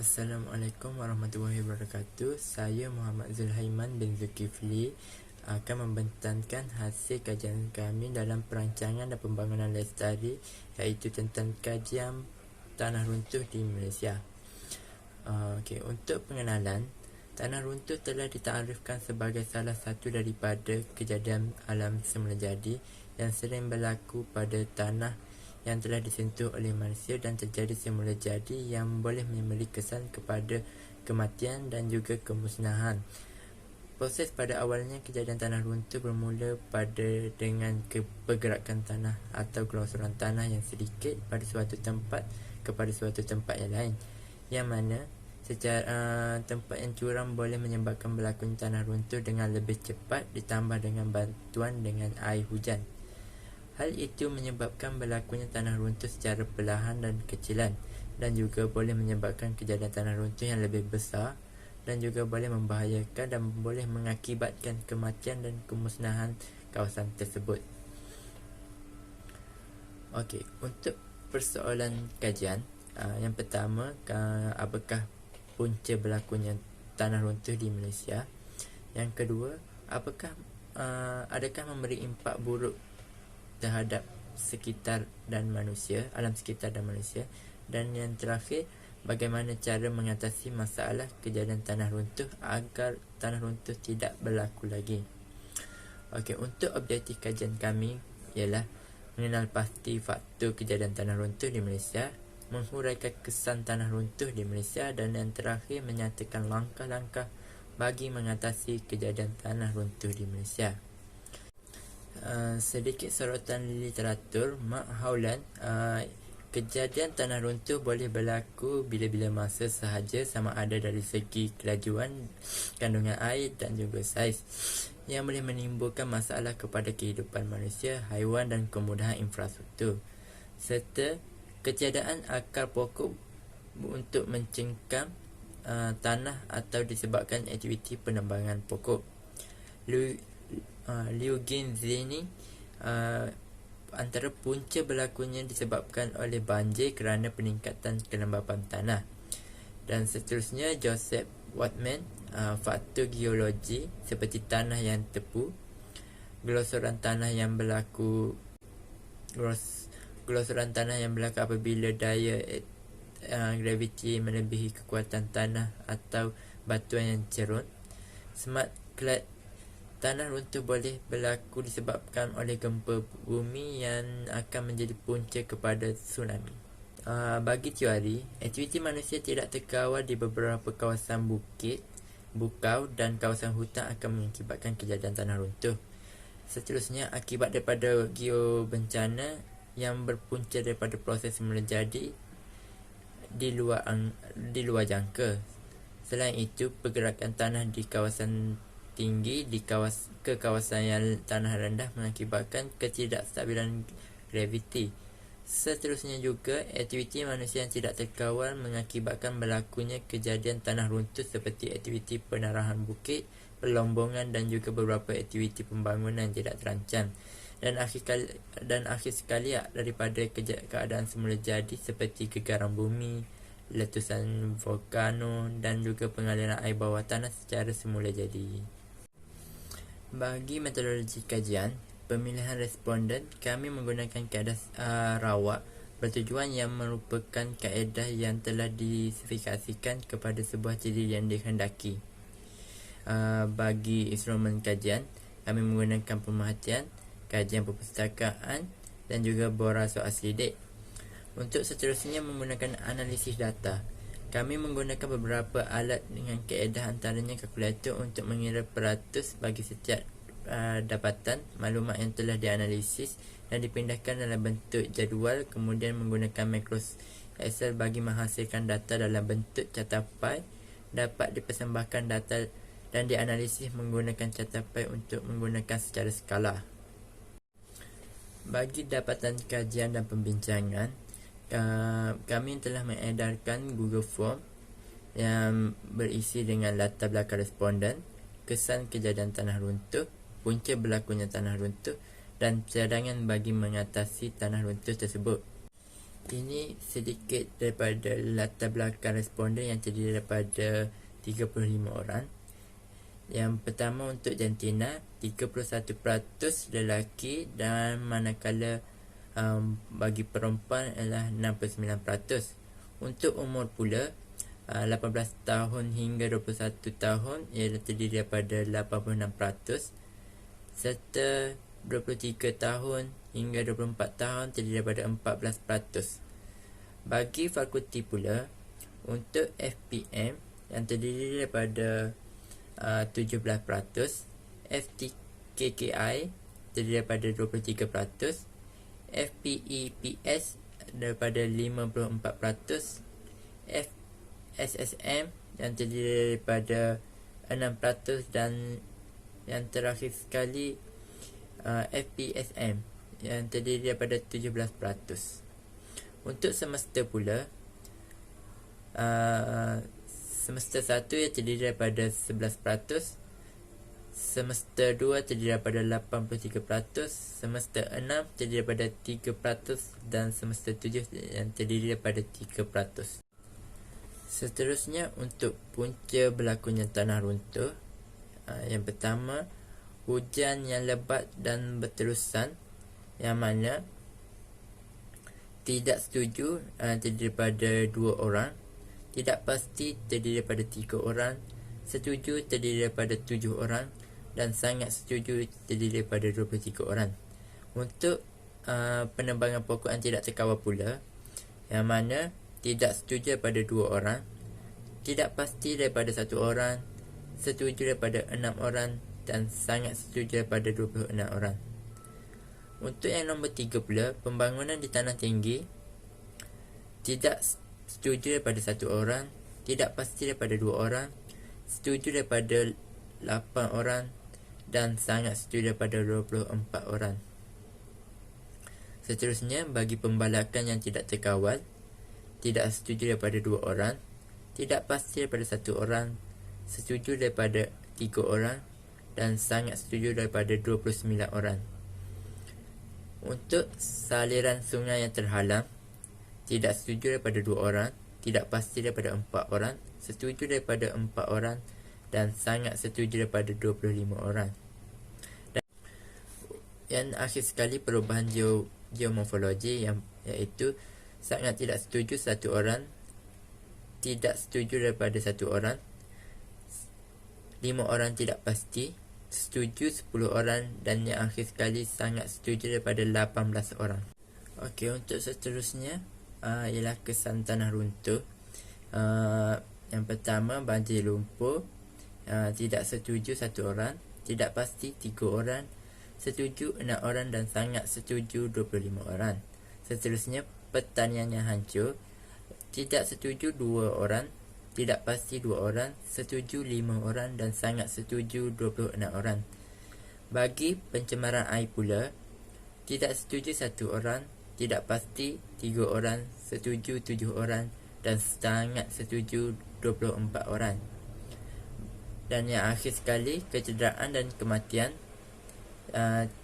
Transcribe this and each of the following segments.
Assalamualaikum warahmatullahi wabarakatuh. Saya Muhammad Zulhaiman bin Zulkifli akan membentangkan hasil kajian kami dalam perancangan dan pembangunan lestari, iaitu tentang kajian tanah runtuh di Malaysia. Untuk pengenalan, tanah runtuh telah ditakrifkan sebagai salah satu daripada kejadian alam semula jadi yang sering berlaku pada tanah yang telah disentuh oleh manusia dan terjadi semula jadi yang boleh memberi kesan kepada kematian dan juga kemusnahan. Proses pada awalnya kejadian tanah runtuh bermula dengan pergerakan tanah atau gelonsoran tanah yang sedikit pada suatu tempat kepada suatu tempat yang lain, yang mana secara tempat yang curam boleh menyebabkan berlakunya tanah runtuh dengan lebih cepat ditambah dengan bantuan dengan air hujan. Hal itu menyebabkan berlakunya tanah runtuh secara perlahan dan kecilan, dan juga boleh menyebabkan kejadian tanah runtuh yang lebih besar dan juga boleh membahayakan dan boleh mengakibatkan kematian dan kemusnahan kawasan tersebut. Untuk persoalan kajian, yang pertama, apakah punca berlakunya tanah runtuh di Malaysia? Yang kedua, adakah memberi impak buruk terhadap sekitar dan manusia, alam sekitar dan manusia? Dan yang terakhir, bagaimana cara mengatasi masalah kejadian tanah runtuh agar tanah runtuh tidak berlaku lagi? Untuk objektif kajian kami ialah mengenal pasti faktor kejadian tanah runtuh di Malaysia, menghuraikan kesan tanah runtuh di Malaysia, dan yang terakhir menyatakan langkah-langkah bagi mengatasi kejadian tanah runtuh di Malaysia. Sedikit sorotan literatur. Mark Howland, kejadian tanah runtuh boleh berlaku bila-bila masa sahaja, sama ada dari segi kelajuan, kandungan air dan juga saiz, yang boleh menimbulkan masalah kepada kehidupan manusia, haiwan dan kemudahan infrastruktur, serta ketiadaan akar pokok untuk mencengkam tanah atau disebabkan aktiviti penambangan pokok. Liu Ginzini, antara punca berlakunya disebabkan oleh banjir kerana peningkatan kelembapan tanah. Dan seterusnya, Joseph Watman, faktor geologi seperti tanah yang tepu, gelonsoran tanah yang berlaku apabila daya graviti melebihi kekuatan tanah atau batuan yang cerun. Smart clad tanah runtuh boleh berlaku disebabkan oleh gempa bumi yang akan menjadi punca kepada tsunami. Bagi teori, aktiviti manusia tidak terkawal di beberapa kawasan bukit, bukau dan kawasan hutan akan mengakibatkan kejadian tanah runtuh. Seterusnya, akibat daripada geobencana yang berpunca daripada proses semula jadi di luar jangka. Selain itu, pergerakan tanah di kawasan tinggi ke kawasan yang tanah rendah mengakibatkan ketidakstabilan graviti. Seterusnya juga, aktiviti manusia yang tidak terkawal mengakibatkan berlakunya kejadian tanah runtuh seperti aktiviti penarahan bukit, pelombongan dan juga beberapa aktiviti pembangunan yang tidak terancam. Dan akhir sekali daripada keadaan semula jadi seperti gegaran bumi, letusan volkano dan juga pengaliran air bawah tanah secara semula jadi. Bagi metodologi kajian, pemilihan responden, kami menggunakan kaedah rawak bertujuan yang merupakan kaedah yang telah dispesifikasikan kepada sebuah ciri yang dikehendaki. Bagi instrumen kajian, kami menggunakan pemerhatian, kajian perpustakaan dan juga bora soal selidik. Untuk seterusnya, menggunakan analisis data, kami menggunakan beberapa alat dengan kaedah, antaranya kalkulator untuk mengira peratus bagi setiap dapatan maklumat yang telah dianalisis dan dipindahkan dalam bentuk jadual, kemudian menggunakan makros Excel bagi menghasilkan data dalam bentuk catapai. Dapat dipersembahkan data dan dianalisis menggunakan catapai untuk menggunakan secara skala. Bagi dapatan kajian dan pembincangan, kami telah mengedarkan Google Form yang berisi dengan latar belakang responden, kesan kejadian tanah runtuh, punca berlakunya tanah runtuh dan cadangan bagi mengatasi tanah runtuh tersebut. Ini sedikit daripada latar belakang responden yang terdiri daripada 35 orang. Yang pertama untuk jantina 31% lelaki, dan manakala bagi perempuan adalah 69%. Untuk umur pula 18 tahun hingga 21 tahun ialah terdiri daripada 86%, serta 23 tahun hingga 24 tahun terdiri daripada 14%. Bagi fakulti pula, untuk FPM yang terdiri daripada 17%, FTKKI terdiri daripada 23%, FPEPS daripada 54%, FSSM yang terdiri daripada 6%, dan yang terakhir sekali FPSM yang terdiri daripada 17%. Untuk semester pula, semester 1 yang terdiri daripada 11%, semester 2 terdiri daripada 83%, semester 6 terdiri daripada 3%, dan semester 7 yang terdiri daripada 3%. Seterusnya untuk punca berlakunya tanah runtuh, yang pertama, hujan yang lebat dan berterusan, yang mana tidak setuju terdiri daripada 2 orang, tidak pasti terdiri daripada 3 orang, setuju terdiri daripada 7 orang, dan sangat setuju terdiri daripada 23 orang. Untuk penerbangan pokok yang tidak terkawal pula, yang mana tidak setuju daripada 2 orang, tidak pasti daripada 1 orang, setuju daripada 6 orang, dan sangat setuju daripada 26 orang. Untuk yang nombor 3 pula, pembangunan di tanah tinggi, tidak setuju daripada 1 orang, tidak pasti daripada 2 orang, setuju daripada 8 orang, dan sangat setuju daripada 24 orang. Seterusnya, bagi pembalakan yang tidak terkawal, tidak setuju daripada 2 orang, tidak pasti daripada 1 orang, setuju daripada 3 orang, dan sangat setuju daripada 29 orang. Untuk saliran sungai yang terhalang, tidak setuju daripada 2 orang, tidak pasti daripada 4 orang, setuju daripada 4 orang, dan sangat setuju daripada 25 orang. Dan yang akhir sekali, perubahan geomorfologi, iaitu sangat tidak setuju 1 orang, tidak setuju daripada 1 orang, 5 orang tidak pasti, setuju 10 orang, dan yang akhir sekali sangat setuju daripada 18 orang. Okey, untuk seterusnya ialah kesan tanah runtuh. Yang pertama, banjir lumpur, tidak setuju 1 orang, tidak pasti 3 orang, setuju 6 orang, dan sangat setuju 25 orang. Seterusnya, pertanian yang hancur, tidak setuju 2 orang, tidak pasti 2 orang, setuju 5 orang, dan sangat setuju 26 orang. Bagi pencemaran air pula, tidak setuju 1 orang, tidak pasti 3 orang, setuju 7 orang, dan sangat setuju 24 orang. Dan yang akhir sekali, kecederaan dan kematian,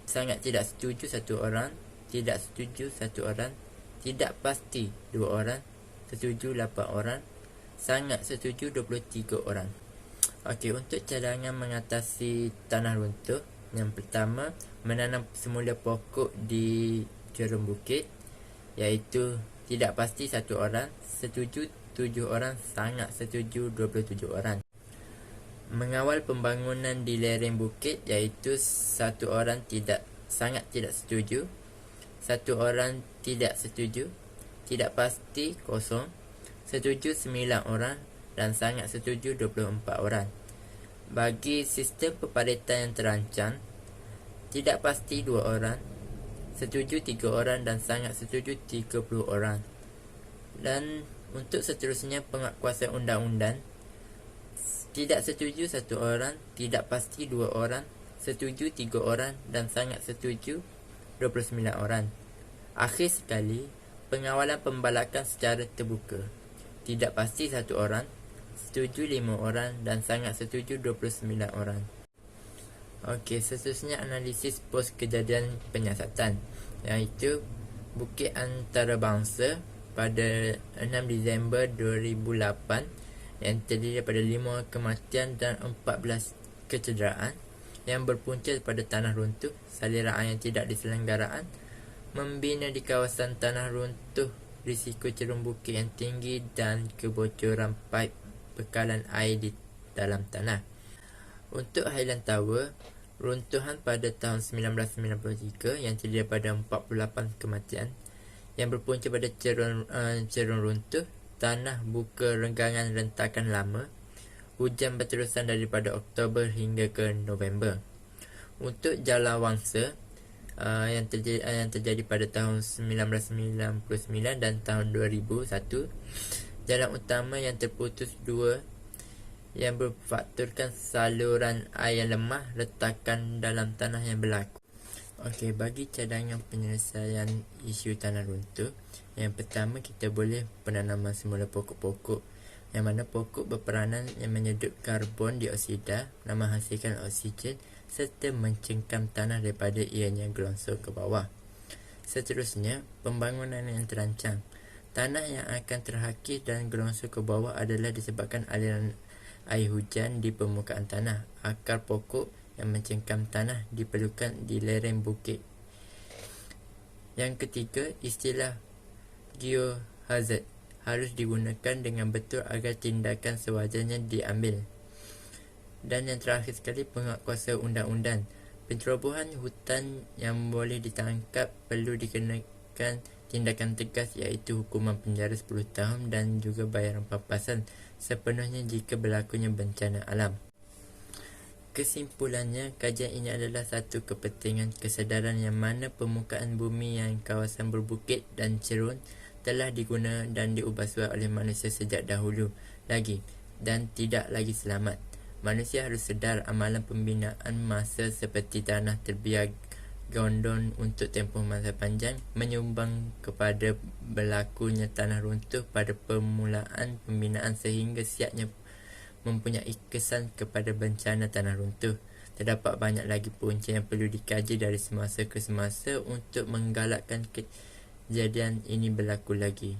sangat tidak setuju 1 orang, tidak setuju 1 orang, tidak pasti 2 orang, setuju 8 orang, sangat setuju 23 orang. Okey, untuk cadangan mengatasi tanah runtuh, yang pertama, menanam semula pokok di jurang bukit, iaitu tidak pasti 1 orang, setuju 7 orang, sangat setuju 27 orang. Mengawal pembangunan di lereng bukit, iaitu 1 orang sangat tidak setuju, 1 orang tidak setuju, tidak pasti 0, setuju 9 orang, dan sangat setuju 24 orang. Bagi sistem peparitan yang terancam, tidak pasti 2 orang, setuju 3 orang, dan sangat setuju 30 orang. Dan untuk seterusnya, penguatkuasaan undang-undang, tidak setuju 1 orang, tidak pasti 2 orang, setuju 3 orang, dan sangat setuju 29 orang. Akhir sekali, pengawalan pembalakan secara terbuka, tidak pasti 1 orang, setuju 5 orang, dan sangat setuju 29 orang. Okey, seterusnya analisis pos kejadian penyiasatan, iaitu bukit antarabangsa pada 6 Disember 2008 yang terdiri daripada 5 kematian dan 14 kecederaan yang berpunca pada tanah runtuh, saliran air yang tidak diselenggaraan, membina di kawasan tanah runtuh, risiko cerun bukit yang tinggi dan kebocoran paip bekalan air di dalam tanah. Untuk Highland Tower, runtuhan pada tahun 1993 yang terdiri daripada 48 kematian yang berpunca pada cerun runtuh, tanah buka renggangan rentakan lama, hujan berterusan daripada Oktober hingga ke November. Untuk Jalawangsa yang terjadi pada tahun 1999 dan tahun 2001, jalan utama yang terputus dua yang berfaktorkan saluran air yang lemah, retakan dalam tanah yang berlaku. Okey, bagi cadangan penyelesaian isu tanah runtuh, yang pertama kita boleh penanaman semula pokok-pokok, yang mana pokok berperanan yang menyedut karbon dioksida dan menghasilkan oksigen serta mencengkam tanah daripada ianya gelongsor ke bawah. Seterusnya, pembangunan yang terancang. Tanah yang akan terhakis dan gelongsor ke bawah adalah disebabkan aliran air hujan di permukaan tanah. Akar pokok yang mencengkam tanah diperlukan di lereng bukit. Yang ketiga, istilah geohazard harus digunakan dengan betul agar tindakan sewajarnya diambil. Dan yang terakhir sekali, penguatkuasa undang-undang. Pencerobohan hutan yang boleh ditangkap perlu dikenakan tindakan tegas, iaitu hukuman penjara 10 tahun dan juga bayaran pampasan sepenuhnya jika berlakunya bencana alam. Kesimpulannya, kajian ini adalah satu kepentingan kesedaran yang mana permukaan bumi yang kawasan berbukit dan cerun telah diguna dan diubah suai oleh manusia sejak dahulu lagi dan tidak lagi selamat. Manusia harus sedar amalan pembinaan masa seperti tanah terbiar gondon untuk tempoh masa panjang menyumbang kepada berlakunya tanah runtuh pada permulaan pembinaan sehingga siapnya mempunyai kesan kepada bencana tanah runtuh. Terdapat banyak lagi punca yang perlu dikaji dari semasa ke semasa untuk menggalakkan kejadian ini berlaku lagi.